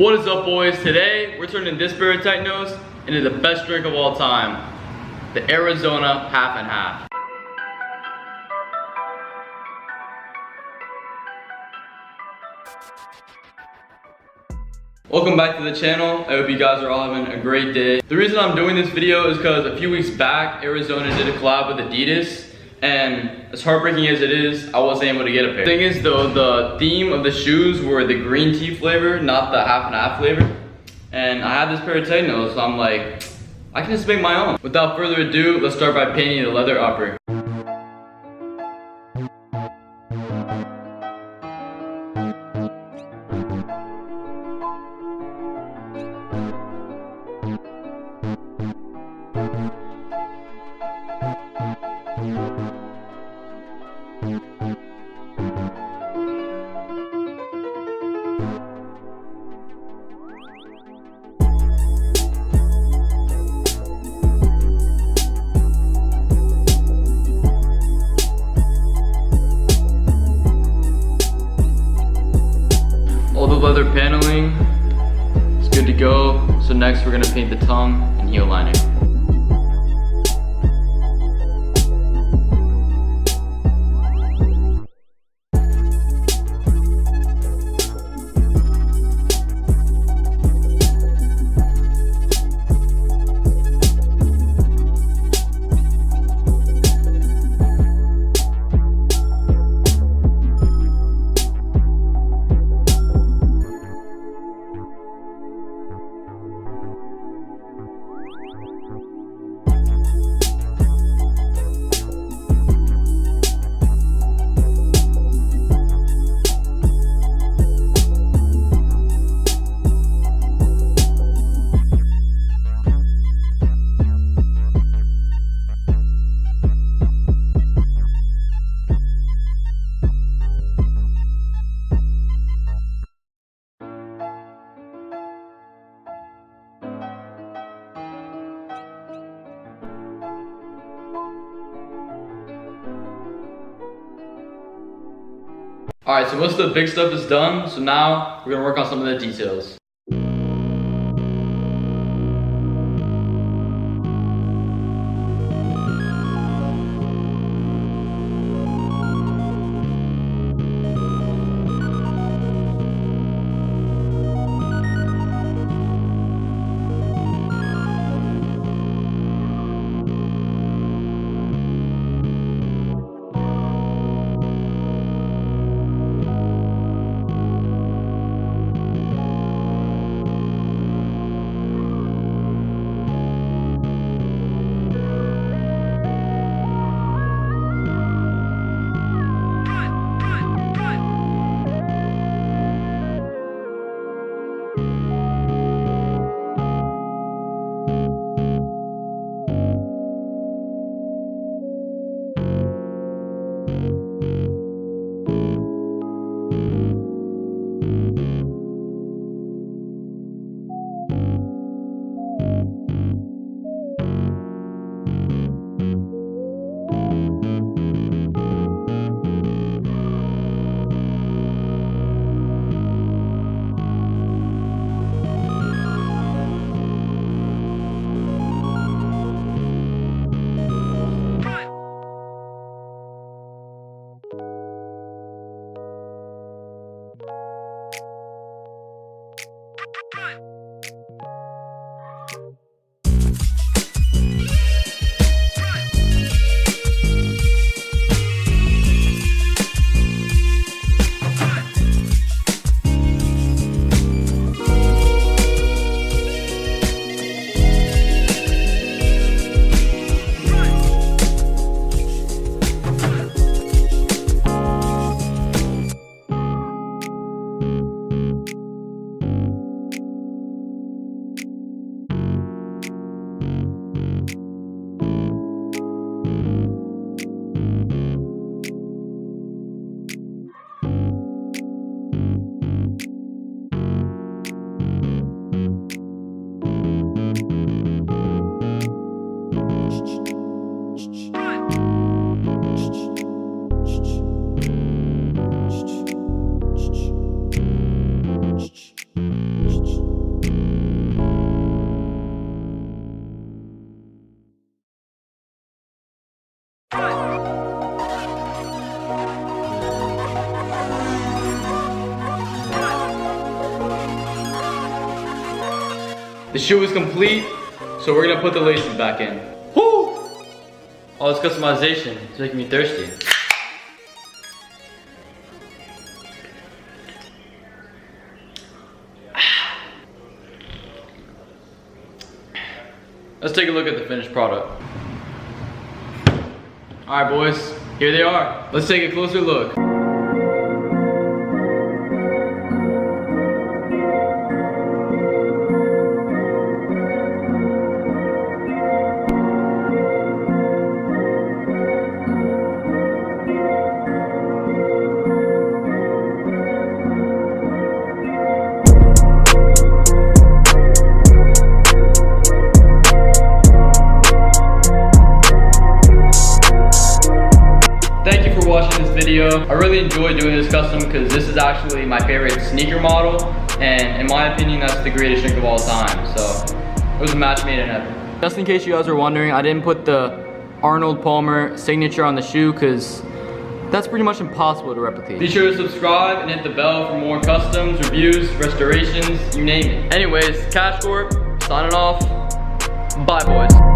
What is up, boys? Today we're turning this pair of Teknos into the best drink of all time, the Arizona Half and Half. Welcome back to the channel. I hope you guys are all having a great day. The reason I'm doing this video is because a few weeks back Arizona did a collab with Adidas, and as heartbreaking as it is, I wasn't able to get a pair. The thing is though, the theme of the shoes were the green tea flavor, not the half and half flavor. And I had this pair of Teknos, so I'm like, I can just make my own. Without further ado, let's start by painting the leather upper. Leather paneling is good to go. So next we're gonna paint the tongue and heel liner. Alright, so most of the big stuff is done, so now we're gonna work on some of the details. The shoe is complete, so we're gonna put the laces back in. Woo! All this customization is making me thirsty. Let's take a look at the finished product. All right, boys, here they are. Let's take a closer look. Thank you for watching this video. I really enjoyed doing this custom because this is actually my favorite sneaker model, and in my opinion, that's the greatest drink of all time. So it was a match made in heaven. Just in case you guys were wondering, I didn't put the Arnold Palmer signature on the shoe because that's pretty much impossible to replicate. Be sure to subscribe and hit the bell for more customs, reviews, restorations, you name it. Anyways, Cash Corp, signing off. Bye, boys.